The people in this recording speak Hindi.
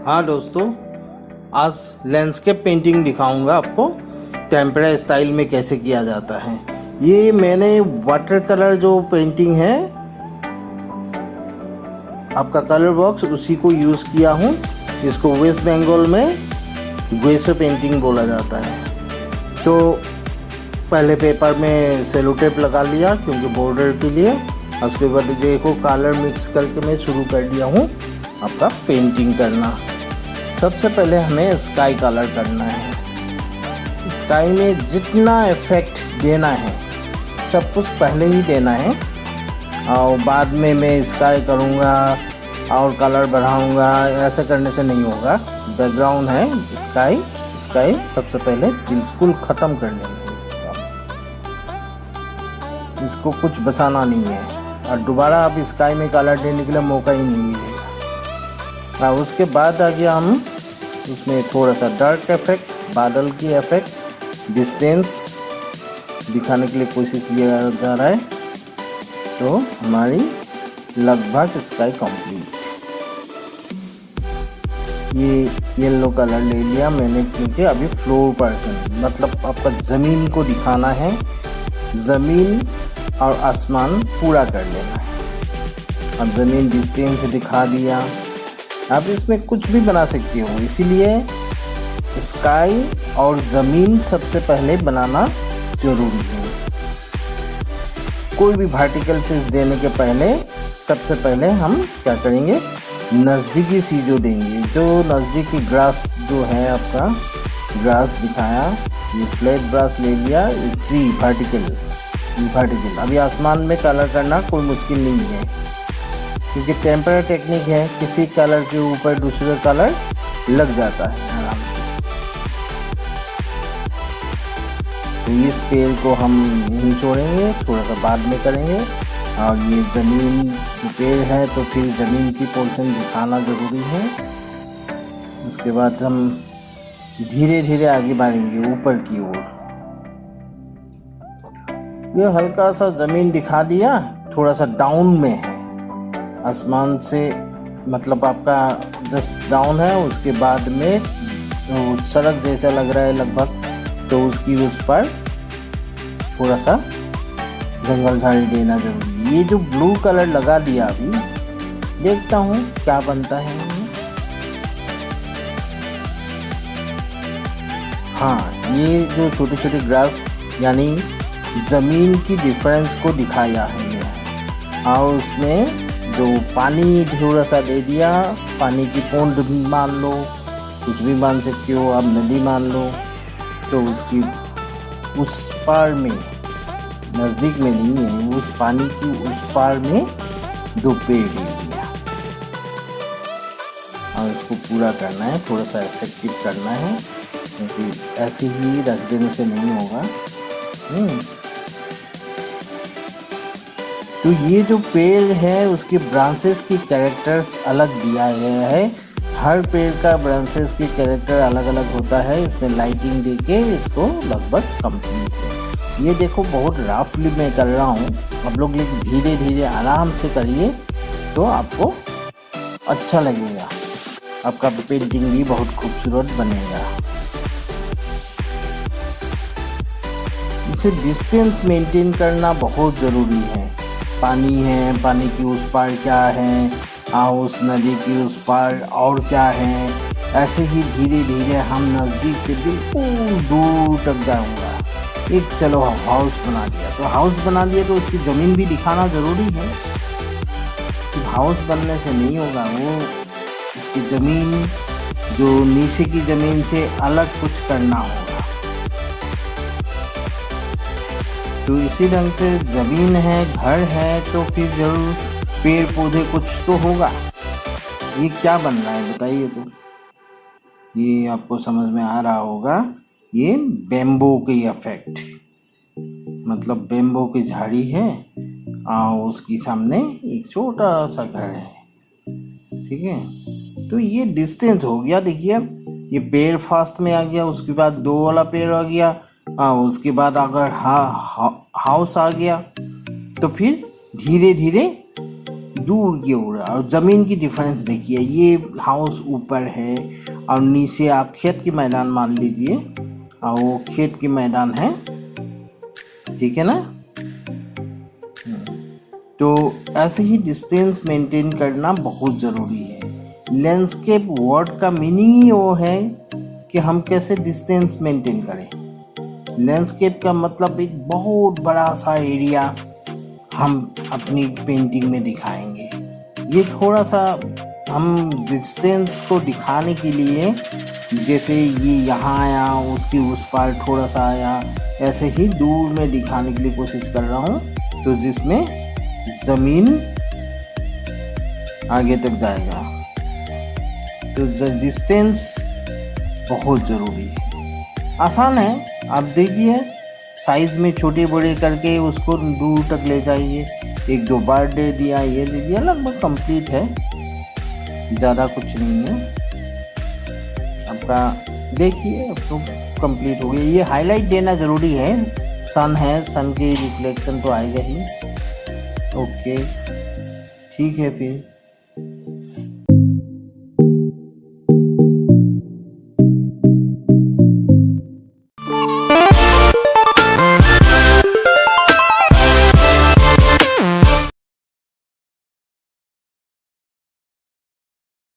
हाँ दोस्तों, आज लैंडस्केप पेंटिंग दिखाऊंगा आपको टेम्परा स्टाइल में कैसे किया जाता है। ये मैंने वाटर कलर जो पेंटिंग है, आपका कलर बॉक्स, उसी को यूज़ किया हूँ। इसको वेस्ट बंगाल में ग्वेसो पेंटिंग बोला जाता है। तो पहले पेपर में सेलो टेप लगा लिया क्योंकि बॉर्डर के लिए। उसके बाद देखो कलर मिक्स करके मैं शुरू कर दिया हूँ आपका पेंटिंग करना। सबसे पहले हमें स्काई कलर करना है। स्काई में जितना इफेक्ट देना है सब कुछ पहले ही देना है, और बाद में मैं स्काई करूँगा और कलर बढ़ाऊँगा, ऐसा करने से नहीं होगा। बैकग्राउंड है स्काई, स्काई सबसे पहले बिल्कुल ख़त्म कर लेंगे इसका। इसको कुछ बचाना नहीं है और दोबारा आप स्काई में कलर देने के लिए मौका ही नहीं मिलेगा। उसके बाद आ गया हम उसमें थोड़ा सा डार्क इफेक्ट, बादल की इफेक्ट, डिस्टेंस दिखाने के लिए कोशिश किया जा रहा है। तो हमारी लगभग स्काई कंप्लीट। ये येलो कलर ले लिया मैंने क्योंकि अभी फ्लोर पर्सन मतलब आपका ज़मीन को दिखाना है। ज़मीन और आसमान पूरा कर लेना है। अब ज़मीन डिस्टेंस दिखा दिया। आप इसमें कुछ भी बना सकते हो, इसीलिए स्काई और ज़मीन सबसे पहले बनाना ज़रूरी है। कोई भी वर्टिकल सेंस देने के पहले सबसे पहले हम क्या करेंगे, नज़दीकी चीज़ों देंगे। जो नज़दीकी ग्रास जो है, आपका ग्रास दिखाया, ये फ्लैट ग्रास ले लिया, ये ट्री वर्टिकल। अभी आसमान में कलर करना कोई मुश्किल नहीं है क्योंकि टेम्परा टेक्निक है, किसी कलर के ऊपर दूसरे कलर लग जाता है आराम से। तो इस पेड़ को हम यहीं छोड़ेंगे, थोड़ा सा बाद में करेंगे। और ये ज़मीन जो पेड़ है तो फिर ज़मीन की पोर्शन दिखाना ज़रूरी है। उसके बाद हम धीरे धीरे आगे बढ़ेंगे ऊपर की ओर। ये हल्का सा ज़मीन दिखा दिया, थोड़ा सा डाउन में है आसमान से, मतलब आपका जस्ट डाउन है। उसके बाद में तो सड़क जैसा लग रहा है लगभग, तो उसकी उस पर थोड़ा सा जंगल झाड़ी देना जरूरी है। ये जो ब्लू कलर लगा दिया, अभी देखता हूँ क्या बनता है। हाँ, ये जो छोटे छोटे ग्रास यानी ज़मीन की डिफरेंस को दिखाया है। और उसमें जो पानी थोड़ा सा दे दिया, पानी की पोंड भी मान लो, कुछ भी मान सकते हो आप, नदी मान लो। तो उसकी उस पार में, नज़दीक में नहीं है, उस पानी की उस पार में दो पेड़ दे दिया। और इसको पूरा करना है, थोड़ा सा इफेक्टिव करना है क्योंकि ऐसे ही रख देने से नहीं होगा। तो ये जो पेड़ है उसके ब्रांचेस की कैरेक्टर्स अलग दिया गया है। हर पेड़ का ब्रांचेस की कैरेक्टर अलग अलग होता है। इसमें लाइटिंग देके इसको लगभग कंप्लीट है। ये देखो बहुत रफली मैं कर रहा हूँ, आप लोग लेकिन धीरे धीरे आराम से करिए तो आपको अच्छा लगेगा। आपका पेंटिंग भी बहुत खूबसूरत बनेगा। इसे डिस्टेंस मेंटेन करना बहुत ज़रूरी है। पानी है, पानी की उस पार क्या है, उस नदी की उस पार और क्या है। ऐसे ही धीरे धीरे हम नज़दीक से बिल्कुल दूर तक जाऊंगा। एक चलो हाउस बना दिया, तो हाउस बना दिया तो उसकी ज़मीन भी दिखाना ज़रूरी है। सिर्फ हाउस बनने से नहीं होगा, वो उसकी ज़मीन जो नीचे की ज़मीन से अलग कुछ करना होगा। तो इसी ढंग से ज़मीन है, घर है, तो फिर ज़रूर पेड़ पौधे कुछ तो होगा। ये क्या बन रहा है बताइए। तो ये आपको समझ में आ रहा होगा, ये बेम्बो की इफेक्ट, मतलब बेम्बो की झाड़ी है और उसके सामने एक छोटा सा घर है। ठीक है, तो ये डिस्टेंस हो गया। देखिए ये पेड़ फास्ट में आ गया, उसके बाद दो वाला पेड़ आ गया, उसके बाद अगर हाउस आ गया, तो फिर धीरे धीरे दूर की ओर, और ज़मीन की डिफरेंस देखिए, ये हाउस ऊपर है और नीचे आप खेत की मैदान मान लीजिए, और वो खेत की मैदान है, ठीक है ना। तो ऐसे ही डिस्टेंस मेंटेन करना बहुत ज़रूरी है। लैंडस्केप वर्ड का मीनिंग ही वो है कि हम कैसे डिस्टेंस मेंटेन करें। लैंडस्केप का मतलब एक बहुत बड़ा सा एरिया हम अपनी पेंटिंग में दिखाएंगे। ये थोड़ा सा हम डिस्टेंस को दिखाने के लिए, जैसे ये यहाँ आया, उसकी उस पार थोड़ा सा आया, ऐसे ही दूर में दिखाने के लिए कोशिश कर रहा हूँ, तो जिसमें ज़मीन आगे तक जाएगा। तो डिस्टेंस बहुत ज़रूरी है। आसान है, आप देखिए साइज़ में छोटे बड़े करके उसको दूर तक ले जाइए। 1-2 बार दे दिया, ये दे दिया, लगभग कंप्लीट है, ज़्यादा कुछ नहीं है आपका। देखिए अब तो कंप्लीट हो गया। ये हाईलाइट देना ज़रूरी है, सन है, सन के रिफ्लेक्शन तो आएगा ही। ओके, ठीक है फिर।